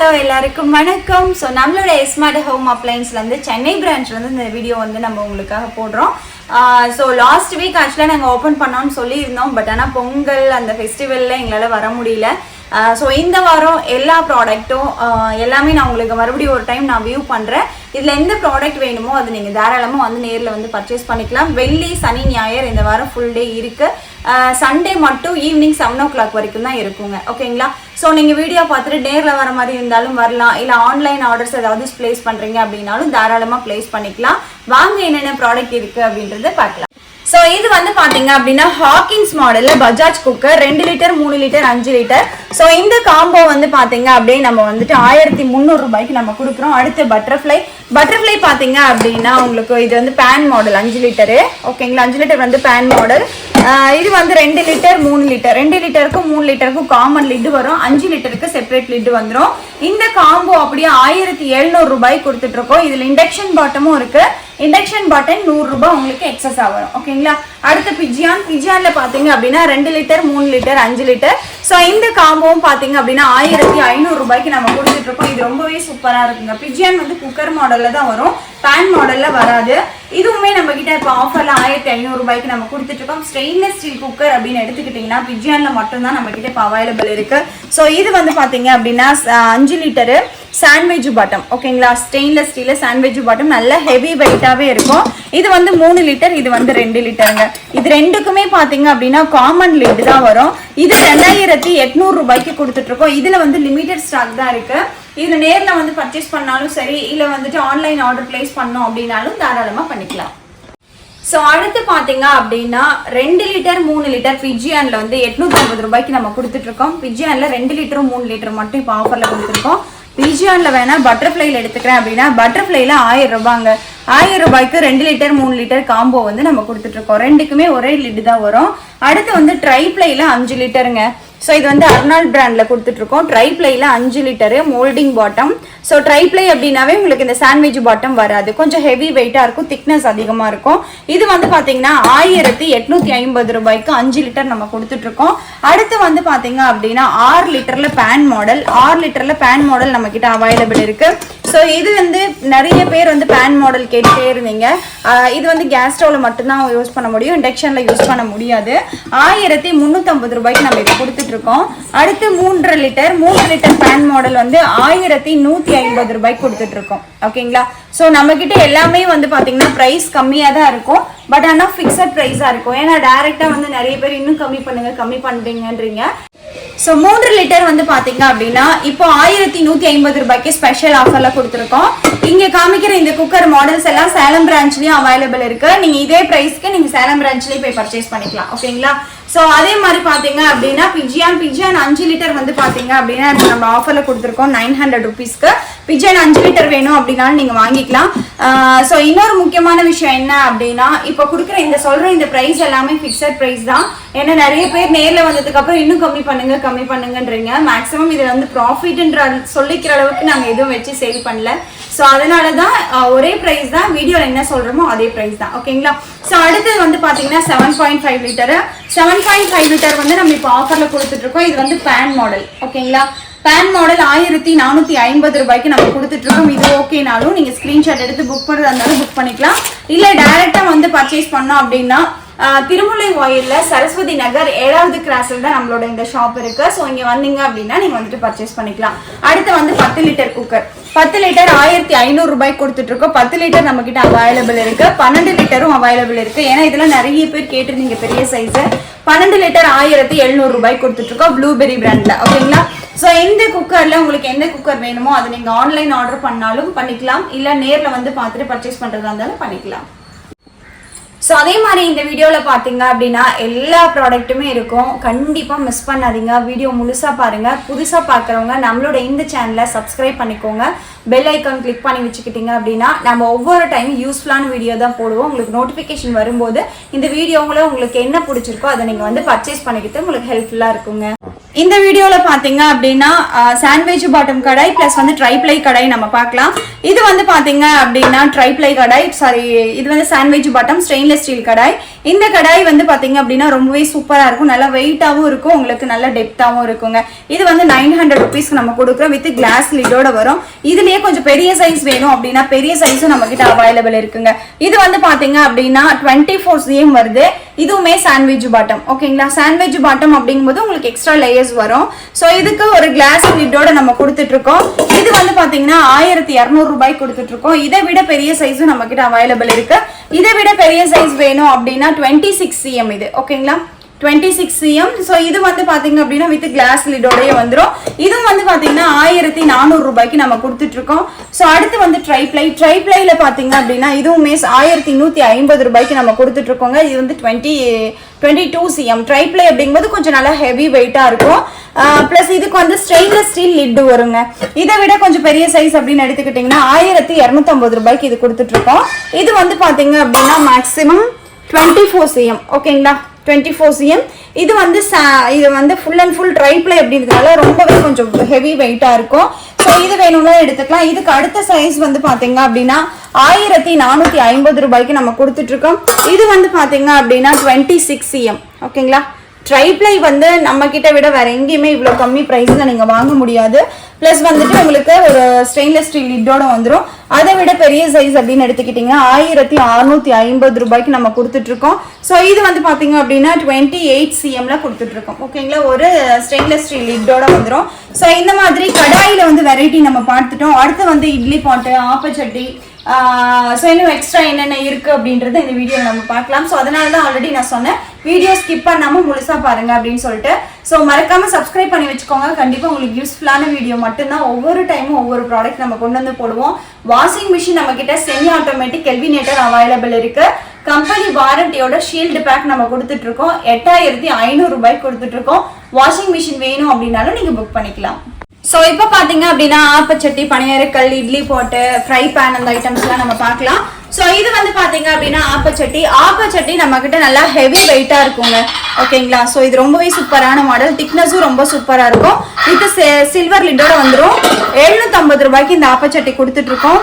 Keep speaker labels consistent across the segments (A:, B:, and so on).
A: Hello எல்லாருக்கும் வணக்கம். So நம்மளோட ஸ்மார்ட் ஹோம் அப்ளையன்ஸ்லேருந்து சென்னை பிரான்ச்லேருந்து இந்த வீடியோ வந்து நம்ம உங்களுக்காக போடுறோம். ஸோ லாஸ்ட் வீக் ஆக்சுவலாக நாங்கள் ஓப்பன் பண்ணோம்னு சொல்லியிருந்தோம். பட் ஆனால் பொங்கல் அந்த ஃபெஸ்டிவலில் எங்களால் வர முடியல. ஸோ இந்த வாரம் எல்லா ப்ராடக்ட்டும் எல்லாமே நான் உங்களுக்கு மறுபடியும் ஒரு டைம் நான் வியூ பண்ணுறேன். இதில் எந்த ப்ராடக்ட் வேணுமோ அது நீங்கள் தாராளமாக வந்து நேரில் வந்து பர்ச்சேஸ் பண்ணிக்கலாம். வெள்ளி சனி ஞாயிறு இந்த வாரம் ஃபுல் டே இருக்குது. சண்டே மட்டும் ஈவினிங் 7 o'clock வரைக்கும் தான் இருக்குங்க. ஓகேங்களா? ஸோ நீங்கள் வீடியோ பார்த்துட்டு நேரில் வர மாதிரி இருந்தாலும் வரலாம். இல்லை ஆன்லைன் ஆர்டர்ஸ் ஏதாவது ப்ளேஸ் பண்ணுறீங்க அப்படின்னாலும் தாராளமாக ப்ளேஸ் பண்ணிக்கலாம். வாங்க என்னென்ன ப்ராடக்ட் இருக்குது அப்படின்றத பார்க்கலாம். ஸோ இது வந்து பார்த்தீங்க அப்படின்னா ஹாக்கின்ஸ் மாடலில் Bajaj cooker 2 litre 3 litre 5 litre. So இந்த காம்போ வந்து பார்த்தீங்க அப்படியே நம்ம வந்துட்டு 1300 ரூபாய்க்கு நம்ம கொடுக்குறோம். அடுத்து பட்டர்ஃப்ளை பார்த்தீங்க அப்படின்னா உங்களுக்கு இது வந்து பேன் மாடல் 5 லிட்டரு. ஓகேங்களா? 5 லிட்டர் வந்து பேன் மாடல். இது வந்து 2 லிட்டர் 3 லிட்டர் 2 லிட்டருக்கும் 3 லிட்டருக்கும் காமன் லிட்டு வரும். 5 லிட்டருக்கு செப்பரேட் லிட்டு வந்துடும். இந்த காம்போ அப்படியே 1700 ரூபாய்க்கு கொடுத்துட்டு இருக்கோம். இதில் இண்டக்ஷன் பாட்டமும் இருக்கு. இண்டக்ஷன் பாட்டன் 100 ரூபாய் உங்களுக்கு எக்ஸஸா வரும். ஓகேங்களா? அடுத்து பிஜியான்ல பாத்தீங்க அப்படின்னா 2 லிட்டர் 3 லிட்டர் 5 லிட்டர். ஸோ இந்த காம்போவும் பாத்தீங்க அப்படின்னா 1500 ரூபாய்க்கு நம்ம கொடுத்துட்டு இருக்கோம். இது ரொம்பவே சூப்பரா இருக்குங்க. பிஜியான் வந்து குக்கர் மாடல்ல தான் வரும், பேன் மாடல்ல வராது. இதுவுமே நம்ம கிட்ட இப்போ ஆஃபர்ல 1500 ரூபாய்க்கு நம்ம கொடுத்துட்டு இருக்கோம். ஸ்டெயின்லெஸ் ஸ்டீல் குக்கர் அப்படின்னு எடுத்துக்கிட்டீங்கன்னா பிஜியான்ல மட்டும்தான் நம்ம கிட்ட இப்போ அவைலபிள் இருக்கு. ஸோ இது வந்து பாத்தீங்க அப்படின்னா 5 லிட்டரு சாண்ட்விச் பாட்டம். ஓகேங்களா? ஸ்டெயின்லெஸ் ஸ்டீல் சாண்ட்விச் பாட்டம் நல்ல ஹெவி வெயிட்டாவே இருக்கும். இது வந்து 3 லிட்டர், இது வந்து 2 லிட்டருங்க. இது ரெண்டுக்குமே பாத்தீங்க அப்படின்னா காமன் லிட் தான் வரும். இது 2800 ரூபாய்க்கு கொடுத்துட்டு இருக்கோம். இதுல வந்து லிமிடெட் ஸ்டாக் தான் இருக்கு. இது நேர்ல வந்து பர்ச்சேஸ் பண்ணாலும் சரி, இல்ல வந்துட்டு ஆன்லைன் ஆர்டர் பிளேஸ் பண்ணோம் அப்படின்னாலும் தாராளமா பண்ணிக்கலாம். ஸோ அடுத்து பார்த்தீங்க அப்படின்னா 2 லிட்டர் 3 லிட்டர் பிஜியான்ல வந்து 850 ரூபாய்க்கு நம்ம கொடுத்துட்டு இருக்கோம். பிஜியான்ல 2 லிட்டரும் 3 லிட்டர் மட்டும் இப்போ ஆஃபர்ல கொடுத்துருக்கோம். பிஜியான்ல வேணா பட்டர்ஃப்ளைல எடுத்துக்கிறேன் அப்படின்னா பட்டர்ஃப்ளைல 1000 ரூபாங்க. 1000 ரூபாய்க்கு 2 லிட்டர் 3 லிட்டர் காம்போ வந்து நம்ம கொடுத்துட்டு இருக்கோம். ரெண்டுக்குமே ஒரே லிட் தான் வரும். அடுத்து வந்து ட்ரைப்ளைல 5 லிட்டருங்க. ஸோ இது வந்து அர்னால்ட் பிராண்ட்ல கொடுத்துட்டு இருக்கோம். ட்ரைப்ளைல 5 litre moulding bottom. So tri-ply அப்படின்னாவே உங்களுக்கு இந்த சாண்ட்விச் பாட்டம் வராது, கொஞ்சம் ஹெவி வெயிட்டா இருக்கும், திக்னஸ் அதிகமா இருக்கும். இது வந்து பாத்தீங்கன்னா 1850 ரூபாய்க்கு 5 லிட்டர் நம்ம கொடுத்துட்டு இருக்கோம். அடுத்து வந்து பாத்தீங்க அப்படின்னா 6 லிட்டர்ல பேன் மாடல். 6 லிட்டர்ல பேன் மாடல் நம்ம கிட்ட அவைலபிள் இருக்கு. ஸோ இது வந்து நிறைய பேர் வந்து பேன் மாடல் கேட்டுட்டே இருந்தீங்க. இது வந்து கேஸ் ஸ்டவ்ல மட்டும்தான் யூஸ் பண்ண முடியும், இண்டக்ஷன்ல யூஸ் பண்ண முடியாது. 1350 ரூபாய்க்கு நம்ம இப்போ கொடுத்துட்டு இருக்கோம். அடுத்து 3 லிட்டர் பேன் மாடல் வந்து 1150 ரூபாய்க்கு கொடுத்துட்டு இருக்கோம். ஓகேங்களா? ஸோ நம்ம கிட்ட எல்லாமே வந்து பாத்தீங்கன்னா பிரைஸ் கம்மியா தான் இருக்கும். பட் ஆனால் ஃபிக்ஸட் ப்ரைஸா இருக்கும். ஏன்னா டைரக்டா வந்து நிறைய பேர் இன்னும் கம்மி பண்றீங்கன்றீங்க. ஸோ 3 லிட்டர் வந்து பாத்தீங்க அப்படின்னா இப்போ 1150 ரூபாய்க்கு ஸ்பெஷல் ஆஃபர்ல கொடுத்துருக்கோம். இங்க காமிக்கிற இந்த குக்கர் மாடல்ஸ் எல்லாம் சேலம் பிரான்ச்லயும் அவைலபிள் இருக்கு. நீங்க இதே பிரைஸ்க்கு நீங்க சேலம் பிரான்ச்லயே போய் பர்ச்சேஸ் பண்ணிக்கலாம். ஓகேங்களா? ஸோ அதே மாதிரி பாத்தீங்க அப்படின்னா பிஜியான் 5 லிட்டர் வந்து பாத்தீங்க அப்படின்னா இப்போ நம்ம ஆஃபர்ல கொடுத்துருக்கோம் 900 ருபீஸ்க்கு. பிஜியான் 5 லிட்டர் வேணும் அப்படின்னாலும் நீங்க வாங்கிக்கலாம். ஸோ இன்னொரு முக்கியமான விஷயம் என்ன அப்படின்னா இப்போ கொடுக்குற இந்த பிரைஸ் எல்லாமே ஃபிக்ஸட் பிரைஸ் தான். ஏன்னா நிறைய பேர் நேர்ல வந்ததுக்கு அப்புறம் இன்னும் கம்மி பண்ணுங்கன்றீங்க. மேக்ஸிமம் இதுல வந்து ப்ராஃபிட்ன்ற சொல்லிக்கிற அளவுக்கு நாங்க எதுவும் வச்சு சேல் பண்ணல. ஸோ அதனாலதான் ஒரே பிரைஸ் தான், வீடியோல என்ன சொல்றோமோ அதே பிரைஸ் தான். ஓகேங்களா? ஸோ அடுத்தது வந்து பாத்தீங்கன்னா 7.5 லிட்டர். 7.5 லிட்டர் வந்து நம்ம இப்போ ஆஃபர்ல கொடுத்துட்டு இருக்கோம். இது வந்து பேன் மாடல். ஓகேங்களா? பேன் மாடல் 1450 ரூபாய்க்கு நம்ம கொடுத்துட்டு இருக்கோம். இது ஓகேனாலும் நீங்க ஸ்கிரீன்ஷாட் எடுத்து புக் பண்றதா இருந்தாலும் புக் பண்ணிக்கலாம். இல்ல டைரக்டா வந்து பர்ச்சேஸ் பண்ணோம் அப்படின்னா திருமுலை வாயில்ல சரஸ்வதி நகர் 7வது கிராஸ்ல தான் நம்மளோட இந்த ஷாப் இருக்கு. ஸோ இங்க வந்தீங்க அப்படின்னா நீங்க வந்துட்டு பர்ச்சேஸ் பண்ணிக்கலாம். அடுத்து வந்து 10 லிட்டர் குக்கர். 10 லிட்டர் 1500 ரூபாய்க்கு கொடுத்துட்டு இருக்கோம். 10 லிட்டர் நம்ம கிட்ட அவைலபிள் இருக்கு. 12 லிட்டரும் அவைலபிள் இருக்கு. ஏன்னா இதுல நிறைய பேர் கேட்டிருந்தீங்க பெரிய சைஸ். 12 லிட்டர் 1700 ரூபாய்க்கு கொடுத்துட்டு இருக்கோம் ப்ளூபெரி பிராண்ட்ல. ஓகேங்களா? ஸோ இந்த குக்கர்ல உங்களுக்கு எந்த குக்கர் வேணுமோ அதை நீங்க ஆன்லைன் ஆர்டர் பண்ணாலும் பண்ணிக்கலாம், இல்ல நேர்ல வந்து பார்த்துட்டு பர்ச்சேஸ் பண்றதா இருந்தாலும் பண்ணிக்கலாம். ஸோ அதே மாதிரி இந்த வீடியோவில் பார்த்தீங்க அப்படின்னா எல்லா ப்ராடக்ட்டுமே இருக்கும். கண்டிப்பாக மிஸ் பண்ணாதீங்க. வீடியோ முழுசாக பாருங்கள். புதுசாக பார்க்குறவங்க நம்மளோட இந்த சேனலை சப்ஸ்கிரைப் பண்ணிக்கோங்க. பெல் ஐக்கான் கிளிக் பண்ணி வச்சுக்கிட்டீங்க அப்படின்னா நம்ம ஒவ்வொரு டைம் யூஸ்ஃபுல்லான வீடியோ தான் போடுவோம். உங்களுக்கு நோட்டிஃபிகேஷன் வரும்போது இந்த வீடியோவில் உங்களுக்கு என்ன பிடிச்சிருக்கோ அதை நீங்கள் வந்து பர்ச்சேஸ் பண்ணிக்கிட்டு உங்களுக்கு ஹெல்ப்ஃபுல்லாக இருக்குங்க. இந்த வீடியோல பாத்தீங்க அப்படின்னா சாண்ட்விச் பாட்டம் கடாய் பிளஸ் வந்து ட்ரைப்ளை கடாய் நம்ம பார்க்கலாம். இது வந்து பாத்தீங்க அப்படின்னா ட்ரைப்ளை கடாய், சாரி இது வந்து சாண்ட்விச் பாட்டம் ஸ்டெயின்லெஸ் ஸ்டீல் கடாய். இந்த கடாய் வந்து பாத்தீங்க அப்படின்னா ரொம்பவே சூப்பரா இருக்கும், நல்லா வெயிட்டாவும் இருக்கும், உங்களுக்கு நல்ல டெப்தாவும் இருக்குங்க. இது வந்து 900 rupeesக்கு நம்ம கொடுக்குறோம், வித் கிளாஸ் லிட்டோட வரும். இதுலயே கொஞ்சம் பெரிய சைஸ் வேணும் அப்படின்னா பெரிய சைஸும் நம்ம கிட்ட அவைலபிள் இருக்குங்க. இது வந்து பாத்தீங்க அப்படின்னா 24 cm வருது. இதுவுமே சாண்ட்விச் பாட்டம். ஓகேங்களா, சாண்ட்விச் பாட்டம் அப்படிங்கும்போது உங்களுக்கு எக்ஸ்ட்ரா லேயர்ஸ் வரும். சோ இதுக்கு ஒரு கிளாஸ் லிட்டோட நம்ம கொடுத்துட்டு இருக்கோம். இது வந்து பாத்தீங்கன்னா 1200 ரூபாய் கொடுத்துட்டு இருக்கோம். இதை விட பெரிய சைஸும் நம்ம கிட்ட அவைலபிள் இருக்கு. இதை விட பெரிய சைஸ் வேணும் அப்படின்னா 26 cm இது. ஓகேங்களா, 26 cm. சோ இது வந்து பாத்தீங்க அப்படின்னா வித் கிளாஸ் லிடோடயே வந்துரும். இது வந்து பாத்தீங்கன்னா 1400 ரூபாய்க்கு நம்ம கொடுத்துட்டு இருக்கோம். சோ அடுத்து வந்து ட்ரைப்ளைல பாத்தீங்க அப்படின்னா இதுவுமே 1150 ரூபாய்க்கு நம்ம கொடுத்துட்டு இருக்கோங்க. இது வந்து 22 cm ட்ரைப்ளை அப்படிங்கும்போது கொஞ்சம் நல்லா ஹெவி வெயிட்டா இருக்கும். பிளஸ் இதுக்கு வந்து ஸ்டெயின்லெஸ் ஸ்டீல் லிட் வருங்க. இதை விட கொஞ்சம் பெரிய சைஸ் அப்படின்னு எடுத்துக்கிட்டீங்கன்னா 1250 ரூபாய்க்கு இது கொடுத்துட்டு இருக்கோம். இது வந்து பாத்தீங்க அப்படின்னா மேக்ஸிமம் 24 cm. ஓகேங்களா, 24 cm. இது வந்து ஃபுல் அண்ட் ஃபுல் ட்ரைப்ளை அப்படின்றதுனால ரொம்பவே கொஞ்சம் ஹெவி வெயிட்டா இருக்கும். ஸோ இது வேணும்னா எடுத்துக்கலாம். இதுக்கு அடுத்த சைஸ் வந்து பாத்தீங்க அப்படின்னா 1450 ரூபாய்க்கு நம்ம கொடுத்துட்டு இருக்கோம். இது வந்து பாத்தீங்க அப்படின்னா 26 cm. ஓகேங்களா, ட்ரைப்ளை வந்து நம்ம கிட்ட விட வேற எங்கேயுமே இவ்வளவு கம்மி பிரைஸ்ல நீங்க வாங்க முடியாது. பிளஸ் வந்துட்டு உங்களுக்கு ஒரு ஸ்டெயின்லெஸ் ஸ்டீல் லிட்டோட வந்துடும். அதை விட பெரிய சைஸ் அப்படின்னு எடுத்துக்கிட்டீங்கன்னா 1650 ரூபாய்க்கு நம்ம கொடுத்துட்டு இருக்கோம். ஸோ இது வந்து பாத்தீங்க அப்படின்னா 28 cmல கொடுத்துட்டு இருக்கோம். ஓகேங்களா, ஒரு ஸ்டெயின்லெஸ் ஸ்டீல் லிட்டோட வந்துடும். ஸோ இந்த மாதிரி கடாயில வந்து வெரைட்டி நம்ம பார்த்துட்டோம். அடுத்து வந்து இட்லி பாட்டு, ஆப்பச்சட்டி, ஸோ இன்னும் எக்ஸ்ட்ரா என்னென்ன இருக்கு அப்படின்றத இந்த வீடியோவில் நம்ம பார்க்கலாம். ஸோ அதனால தான் ஆல்ரெடி நான் சொன்னேன் வீடியோ ஸ்கிப் பண்ணாமல் முழுசா பாருங்க அப்படின்னு சொல்லிட்டு. ஸோ மறக்காம சப்ஸ்கிரைப் பண்ணி வச்சுக்கோங்க. கண்டிப்பாக உங்களுக்கு யூஸ்ஃபுல்லான வீடியோ மட்டும்தான். ஒவ்வொரு டைமும் ஒவ்வொரு ப்ராடக்ட் நம்ம கொண்டு வந்து போடுவோம். வாஷிங் மிஷின் நம்ம கிட்ட செமி ஆட்டோமேட்டிக் கெல்வினேட்டர் அவைலபிள் இருக்கு. கம்பெனி வாரண்டியோட ஷீல்டு பேக் நம்ம கொடுத்துட்டு இருக்கோம். 8500 ரூபாய்க்கு கொடுத்துட்டு இருக்கோம். வாஷிங் மிஷின் வேணும் அப்படின்னாலும் நீங்க புக் பண்ணிக்கலாம். ஸோ இப்போ பார்த்தீங்க அப்படின்னா ஆப்பச்சட்டி, பணியாரக்கல், இட்லி போட்டு, ஃப்ரை பேன், அந்த ஐட்டம்ஸ்லாம் நம்ம பார்க்கலாம். ஸோ இது வந்து பார்த்தீங்க அப்படின்னா ஆப்பச்சட்டி நம்ம கிட்ட நல்லா ஹெவி வெயிட்டா இருக்குங்க. ஓகேங்களா, ஸோ இது ரொம்பவே சூப்பரான மாடல், திக்னஸும் ரொம்ப சூப்பரா இருக்கும். இது சில்வர் லிட்டோட வந்துடும். 750 ரூபாய்க்கு இந்த ஆப்பச்சட்டி கொடுத்துட்டு இருக்கோம்.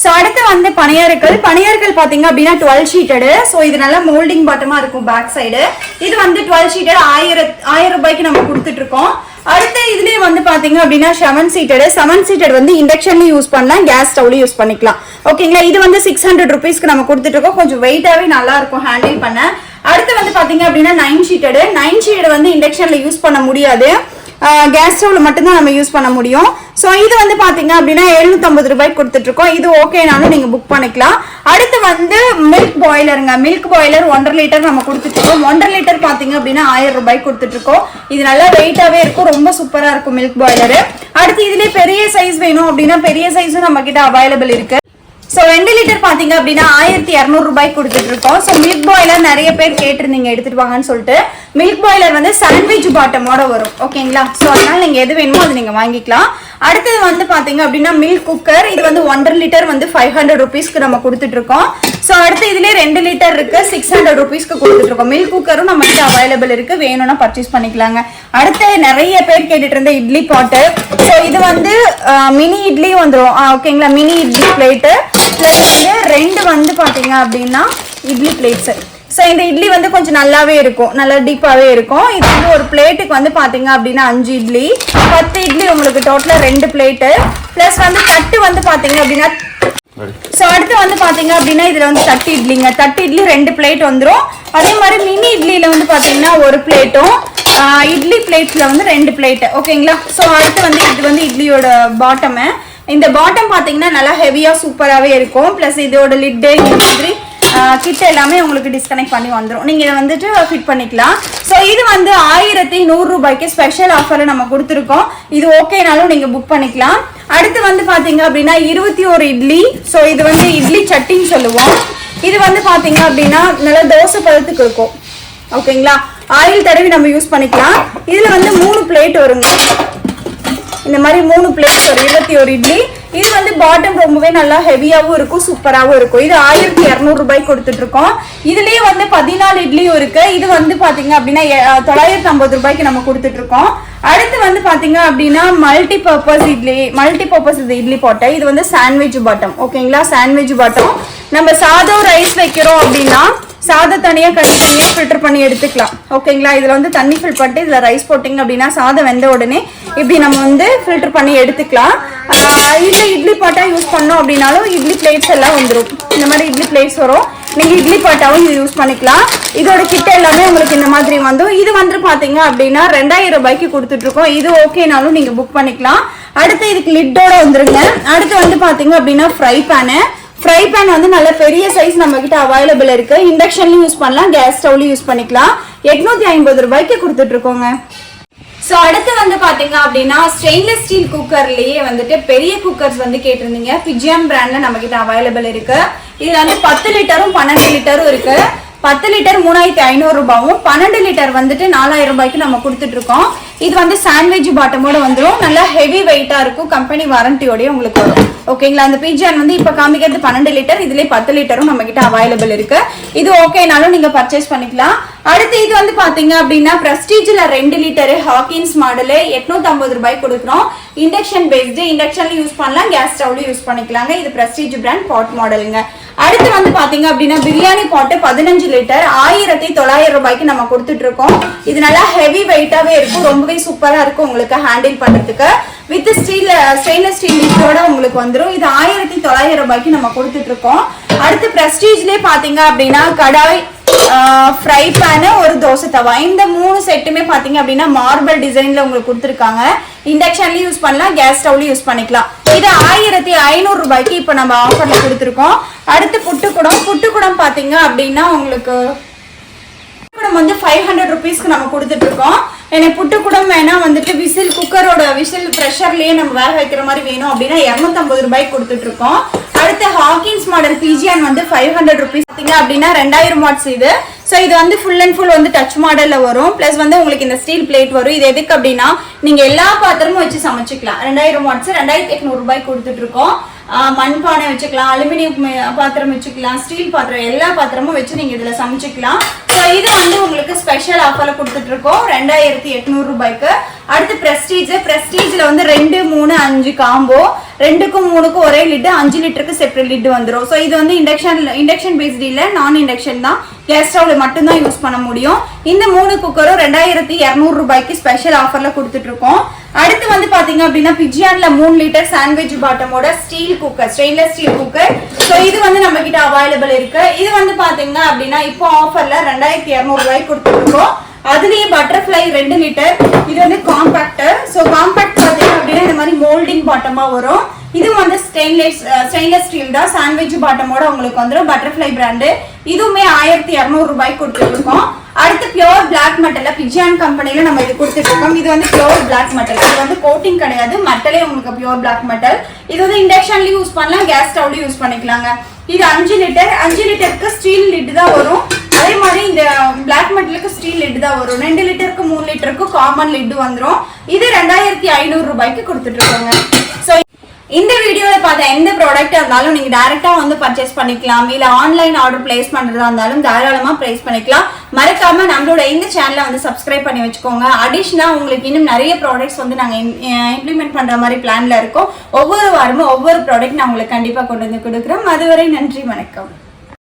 A: ஸோ அடுத்து வந்து பணியார்கள் பாத்தீங்க அப்படின்னா 12 ஷீட்டடு. ஸோ இது நல்லா மோல்டிங் பாட்டமா இருக்கும் பேக் சைடு. இது வந்து 12 ஷீட்டட் 1000 ரூபாய்க்கு நம்ம கொடுத்துட்டு இருக்கோம். அடுத்து இதுலயே வந்து பாத்தீங்க அப்படின்னா 7 சீட்டட் வந்து இண்டக்ஷன்லயும் யூஸ் பண்ணலாம், கேஸ் ஸ்டவ்லயும் யூஸ் பண்ணிக்கலாம். ஓகேங்களா, இது வந்து 600 rupeesக்கு நம்ம கொடுத்துட்டு இருக்கோம். கொஞ்சம் வெயிட்டாவே நல்லா இருக்கும் ஹேண்டில் பண்ண. அடுத்து வந்து பாத்தீங்க அப்படின்னா 9 ஷீட்டட் வந்து இண்டக்ஷன்ல யூஸ் பண்ண முடியாது, கேஸ் ஸ்டவ்ல மட்டும்தான் நம்ம யூஸ் பண்ண முடியும். ஸோ இது வந்து பாத்தீங்க அப்படின்னா 750 ரூபாய்க்கு கொடுத்துட்டு இருக்கோம். இது ஓகேனாலும் நீங்க புக் பண்ணிக்கலாம். அடுத்து வந்து மில்க் பாய்லருங்க. மில்க் பாய்லர் 1.5 லிட்டர் நம்ம கொடுத்துட்டு இருக்கோம். 1.5 லிட்டர் பாத்தீங்க அப்படின்னா 1000 ரூபாய்க்கு கொடுத்துட்டு இருக்கோம். இது நல்லா வெயிட்டாவே இருக்கும், ரொம்ப சூப்பரா இருக்கும் மில்க் பாய்லரு. அடுத்து இதுலயே பெரிய சைஸ் வேணும் அப்படின்னா பெரிய சைஸும் நம்ம கிட்ட அவைலபிள் இருக்கு. ஸோ 2 லிட்டர் பாத்தீங்க அப்படின்னா 1200 ரூபாய்க்கு கொடுத்துட்டு இருக்கோம். ஸோ மில்க் பாய்லர் நிறைய பேர் கேட்டிருந்தீங்க எடுத்துட்டு வாங்கன்னு சொல்லிட்டு. மில்க் பாய்லர் வந்து சாண்ட்விச் பாட்டமோட வரும். ஓகேங்களா, ஸோ அதனால நீங்க எது வேணுமோ அது நீங்க வாங்கிக்கலாம். அடுத்தது வந்து பாத்தீங்க அப்படின்னா மில்க் குக்கர். இது வந்து 1.5 லிட்டர் வந்து 500 rupeesக்கு நம்ம கொடுத்துட்டு இருக்கோம். ஸோ அடுத்து இதுலயே 2 லிட்டர் இருக்கு, 600 rupeesக்கு கொடுத்துட்டு இருக்கோம். மில்க் குக்கரும் நம்ம கிட்ட அவைலபிள் இருக்கு, வேணும்னா பர்ச்சேஸ் பண்ணிக்கலாங்க. அடுத்து நிறைய பேர் கேட்டுட்டு இருந்த இட்லி பாட்டு. ஸோ இது வந்து மினி இட்லி வந்துடும். ஓகேங்களா, மினி இட்லி பிளேட்டு பிளஸ் வந்து 2 வந்து பாத்தீங்க அப்படின்னா இட்லி பிளேட்ஸ். ஸோ இந்த இட்லி வந்து கொஞ்சம் நல்லாவே இருக்கும், நல்லா டீப்பாவே இருக்கும். இது வந்து ஒரு பிளேட்டுக்கு வந்து பாத்தீங்க அப்படின்னா 5 இட்லி, 10 இட்லி உங்களுக்கு டோட்டலா 2 பிளேட்டு. பிளஸ் வந்து தட்டு வந்து பாத்தீங்க அப்படின்னா ஸோ அடுத்து வந்து பாத்தீங்க அப்படின்னா இதுல வந்து தட்டு இட்லிங்க. தட்டு இட்லி 2 பிளேட் வந்துடும். அதே மாதிரி மினி இட்லியில வந்து பாத்தீங்கன்னா 1 பிளேட்டும், இட்லி பிளேட்ஸ்ல வந்து 2 பிளேட். ஓகேங்களா, ஸோ அடுத்து வந்து இது வந்து இட்லியோட பாட்டம். இந்த பாட்டம் பாத்தீங்கன்னா நல்லா ஹெவியா சூப்பராகவே இருக்கும். பிளஸ் இதோட லிட்டு இந்த மாதிரி கிட்ட எல்லாமே உங்களுக்கு டிஸ்கனெக்ட் பண்ணி வந்துடும். நீங்க இதை வந்துட்டு ஃபிட் பண்ணிக்கலாம். ஸோ இது வந்து 1100 ரூபாய்க்கு ஸ்பெஷல் ஆஃபர் நம்ம கொடுத்துருக்கோம். இது ஓகேனாலும் நீங்க புக் பண்ணிக்கலாம். அடுத்து வந்து பாத்தீங்க அப்படின்னா 21 இட்லி. ஸோ இது வந்து இட்லி சட்டின்னு சொல்லுவோம். இது வந்து பாத்தீங்க அப்படின்னா நல்லா தோசை பதத்துக்கு இருக்கும். ஓகேங்களா, ஆயில் தடவி நம்ம யூஸ் பண்ணிக்கலாம். இதுல வந்து 3 பிளேட் வருங்க. இந்த மாதிரி 3 பிளேட் ஒரு 21 இட்லி. இது வந்து பாட்டம் ரொம்பவே நல்லா ஹெவியாவும் இருக்கும், சூப்பராகவும் இருக்கும். இது 1200 ரூபாய்க்கு கொடுத்துட்டு இருக்கோம். இதுலயே வந்து 14 இட்லியும் இருக்கு. இது வந்து பாத்தீங்க அப்படின்னா 950 ரூபாய்க்கு நம்ம கொடுத்துட்டு இருக்கோம். அடுத்து வந்து பாத்தீங்க அப்படின்னா மல்டி பர்பஸ் இட்லி போட்டை. இது வந்து சாண்ட்விச் பாட்டம், ஓகேங்களா? Sandwich bottom. நம்ம சாதம் ரைஸ் வைக்கிறோம் அப்படின்னா சாதம் தனியா தனியா ஃபில்டர் பண்ணி எடுத்துக்கலாம், ஓகேங்களா? இதுல வந்து தண்ணி ஃபில் பண்ணிட்டு இதுல ரைஸ் போட்டிங்க அப்படின்னா சாதம் வெந்த உடனே இப்படி நம்ம வந்து ஃபில்டர் பண்ணி எடுத்துக்கலாம். இல்ல இட்லி பாட்டா யூஸ் பண்ணோம் அப்படின்னாலும் இட்லி பிளேட்ஸ் எல்லாம் வந்துடும். இந்த மாதிரி இட்லி பிளேட்ஸ் வரும். நீங்க இட்லி பாட்டாவும் இது யூஸ் பண்ணிக்கலாம். இதோட கிட்ட எல்லாமே உங்களுக்கு இந்த மாதிரி வந்து இது வந்து பாத்தீங்க அப்படின்னா 2000 ரூபாய்க்கு கொடுத்துட்டு இருக்கோம். இது ஓகேனாலும் நீங்க புக் பண்ணிக்கலாம். அடுத்து இதுக்கு லிட்டோட வந்துருங்க. அடுத்து வந்து பாத்தீங்க அப்படின்னா ஃப்ரை பேன் வந்து நல்ல பெரிய சைஸ் நம்ம கிட்ட அவைலபிள் இருக்கு. இண்டக்ஷன்லயும் யூஸ் பண்ணலாம், கேஸ் ஸ்டவ்லயும் யூஸ் பண்ணிக்கலாம். 850 ரூபாய்க்கு கொடுத்துட்டு இருக்கோங்க. சோ அடுத்து வந்து பாத்தீங்க அப்படின்னா ஸ்டெயின்லெஸ் ஸ்டீல் குக்கர்லயே வந்துட்டு பெரிய குக்கர்ஸ் வந்து கேட்டிருந்தீங்க. பிஜியான் பிராண்ட்ல நம்ம கிட்ட அவைலபிள் இருக்கு. இதுல வந்து 10 லிட்டரும் 12 லிட்டரும் இருக்கு. 10 லிட்டர் 3500 ரூபாயும், 12 லிட்டர் வந்துட்டு 4000 ரூபாய்க்கு நம்ம கொடுத்துட்டு இருக்கோம். இது வந்து சாண்ட்விச் பாட்டமோட வந்துடும். நல்லா ஹெவி வெயிட்டா இருக்கும். கம்பெனி வாரண்டியோடய உங்களுக்கு வரும், ஓகேங்களா? அந்த பிஜியான் வந்து இப்ப காமிக்கிறது 12 லிட்டர். இதுல 10 லிட்டரும் நம்ம கிட்ட அவைலபிள் இருக்கு. இது ஓகேனாலும் நீங்க பர்ச்சேஸ் பண்ணிக்கலாம். அடுத்து இது வந்து பாத்தீங்க அப்படின்னா பிரஸ்டீஜ்ல 2 லிட்டர் ஹாக்கின்ஸ் மாடல் 850 ரூபாய்க்கு கொடுக்குறோம். இண்டக்ஷன் பேஸ்டு, இண்டக்ஷன்ல யூஸ் பண்ணலாம், கேஸ் ஸ்டவ்ல யூஸ் பண்ணிக்கலாங்க. இது பிரஸ்டீஜ் பிராண்ட் பாட் மாடலுங்க. அடுத்து வந்து பாத்தீங்க அப்படின்னா பிரியாணி பாட்டு 15 லிட்டர் 1900 ரூபாய்க்கு நம்ம கொடுத்துட்டு இருக்கோம். இது நல்லா ஹெவி வெயிட்டாவே இருக்கும், ரொம்பவே சூப்பரா இருக்கும் உங்களுக்கு ஹேண்டில் பண்றதுக்கு. வித் ஸ்டெயின்லெஸ் ஸ்டீல் லிட்டோட உங்களுக்கு வந்துடும். இது 1900 ரூபாய்க்கு நம்ம கொடுத்துட்டு இருக்கோம். அடுத்து பிரஸ்டீஜ்லயே பாத்தீங்க அப்படின்னா கடாய், ஃப்ரை பேனு, ஒரு தோசை தவா, இந்த 3 செட்டுமே பாத்தீங்க அப்படின்னா மார்பிள் டிசைன்ல உங்களுக்கு கொடுத்துருக்காங்க. இண்டக்ஷன்லயும் யூஸ் பண்ணலாம், கேஸ் ஸ்டவ்லயும் யூஸ் பண்ணிக்கலாம். இது 1500 ரூபாய்க்கு இப்ப நம்ம ஆஃபர்ல கொடுத்துருக்கோம். அடுத்து புட்டுக்குடம் பாத்தீங்க அப்படின்னா உங்களுக்கு வந்து 500 ருபீஸ்க்கு நம்ம கொடுத்துட்டு இருக்கோம். எனக்கு புட்டுக்குடம் வேணா வந்துட்டு விசில் குக்கரோட விசில் ப்ரெஷர்லயே நம்ம வேக வைக்கிற மாதிரி வேணும் அப்படின்னா 250 ரூபாய்க்கு கொடுத்துட்டு இருக்கோம். அடுத்து ஹாக்கின்ஸ் மாடல் பிஜியான் வந்து 500 ருபீஸ் பாத்தீங்க அப்படின்னா 2000 வாட்ஸ் இது. ஸோ இது வந்து ஃபுல் அண்ட் ஃபுல் வந்து டச் மாடல்ல வரும். பிளஸ் வந்து உங்களுக்கு இந்த ஸ்டீல் பிளேட் வரும். இது எதுக்கு அப்படின்னா நீங்க எல்லா பாத்திரமும் வச்சு சமைச்சிக்கலாம். 2000 வாட்ஸ் 2800 ரூபாய்க்கு கொடுத்துட்டு இருக்கோம். மண்பானை வச்சுக்கலாம், அலுமினியம் பாத்திரம் வச்சுக்கலாம், ஸ்டீல் பாத்திரம், எல்லா பாத்திரமும் வச்சு நீங்க இதுல சமைச்சிக்கலாம். ஸோ இது வந்து உங்களுக்கு ஸ்பெஷல் ஆஃபர்ல கொடுத்துட்டு இருக்கோம் 2800 ரூபாய்க்கு. அடுத்து பிரஸ்டீஜ்ல வந்து 2, 3, 5 காம்போ, 2க்கும் 3க்கும் ஒரே லிட்டு, 5 லிட்டருக்கு செப்பரேட் லிட்டு வந்துடும். ஸோ இது வந்து இண்டக்ஷன் பேஸ்டு இல்ல, நான் இண்டக்ஷன் தான், கேஸ் ஸ்டவ்ல மட்டும்தான் யூஸ் பண்ண முடியும். இந்த 3 குக்கரும் 2200 ரூபாய்க்கு ஸ்பெஷல் ஆஃபர்ல கொடுத்துட்டு இருக்கோம். அடுத்து வந்து பாத்தீங்க அப்படின்னா பிஜியான்ல 3 லிட்டர் சாண்ட்விச் பாட்டமோட steel cooker, stainless steel cooker. So இது வந்து நம்ம கிட்ட அவைலபிள் இருக்கு. இது வந்து பாத்தீங்க அப்படின்னா இப்போ ஆஃபர்ல 2200 ரூபாய்க்கு கொடுத்துட்டு இருக்கோம். அதுலயே பட்டர்ஃப்ளை 2 லிட்டர். இது வந்து காம்பாக்டர். ஸோ காம்பாக்ட் பாத்தீங்க அப்படின்னா இந்த மாதிரி மோல்டிங் பாட்டமா வரும். இது வந்து ஸ்டெயின்லெஸ் ஸ்டீல் தான், சாண்ட்விச் பாட்டமோட உங்களுக்கு வந்துடும். Butterfly brand. இதுவுமே 1200 ரூபாய்க்கு கொடுத்துட்டு இருக்கோம். அடுத்து பியோர் பிளாக் மெட்டல்ல பிஜியான் கம்பெனில நம்ம இது கொடுத்துட்டு இருக்கோம். இது வந்து பியோர் பிளாக் மெட்டல். இது வந்து கோட்டிங் கிடையாது, மெட்டலே உங்களுக்கு பியோர் பிளாக் மெட்டல். இது வந்து இண்டக்ஷன்லயும் யூஸ் பண்ணலாம், கேஸ் ஸ்டவ்லயும் யூஸ் பண்ணிக்கலாங்க. இது 5 லிட்டர். 5 லிட்டருக்கு ஸ்டீல் லிட் தான் வரும். அதே மாதிரி இந்த பிளாக் மெட்டலுக்கு ஸ்டீல் லிட் தான் வரும். 2 லிட்டருக்கு 3 லிட்டருக்கு காமன் லிட் வந்துடும். இது 2500 ரூபாய்க்கு கொடுத்துட்டு இருக்கோங்க. ஸோ இந்த வீடியோல பார்த்த எந்த ப்ராடக்ட் இருந்தாலும் நீங்க டைரக்டா வந்து பர்ச்சேஸ் பண்ணிக்கலாம். இல்ல ஆன்லைன் ஆர்டர் பிளேஸ் பண்றதா இருந்தாலும் தாராளமா பிளேஸ் பண்ணிக்கலாம். மறக்காம நம்மளோட இந்த சேனலை வந்து சப்ஸ்கிரைப் பண்ணி வச்சுக்கோங்க. அடிஷனா உங்களுக்கு இன்னும் நிறைய ப்ராடக்ட்ஸ் வந்து நாங்க இம்ப்ளிமெண்ட் பண்ற மாதிரி பிளான்ல இருக்கோம். ஒவ்வொரு வாரமும் ஒவ்வொரு ப்ராடக்ட் நான் உங்களுக்கு கண்டிப்பா கொண்டு வந்து கொடுக்குறோம். அதுவரை நன்றி, வணக்கம்.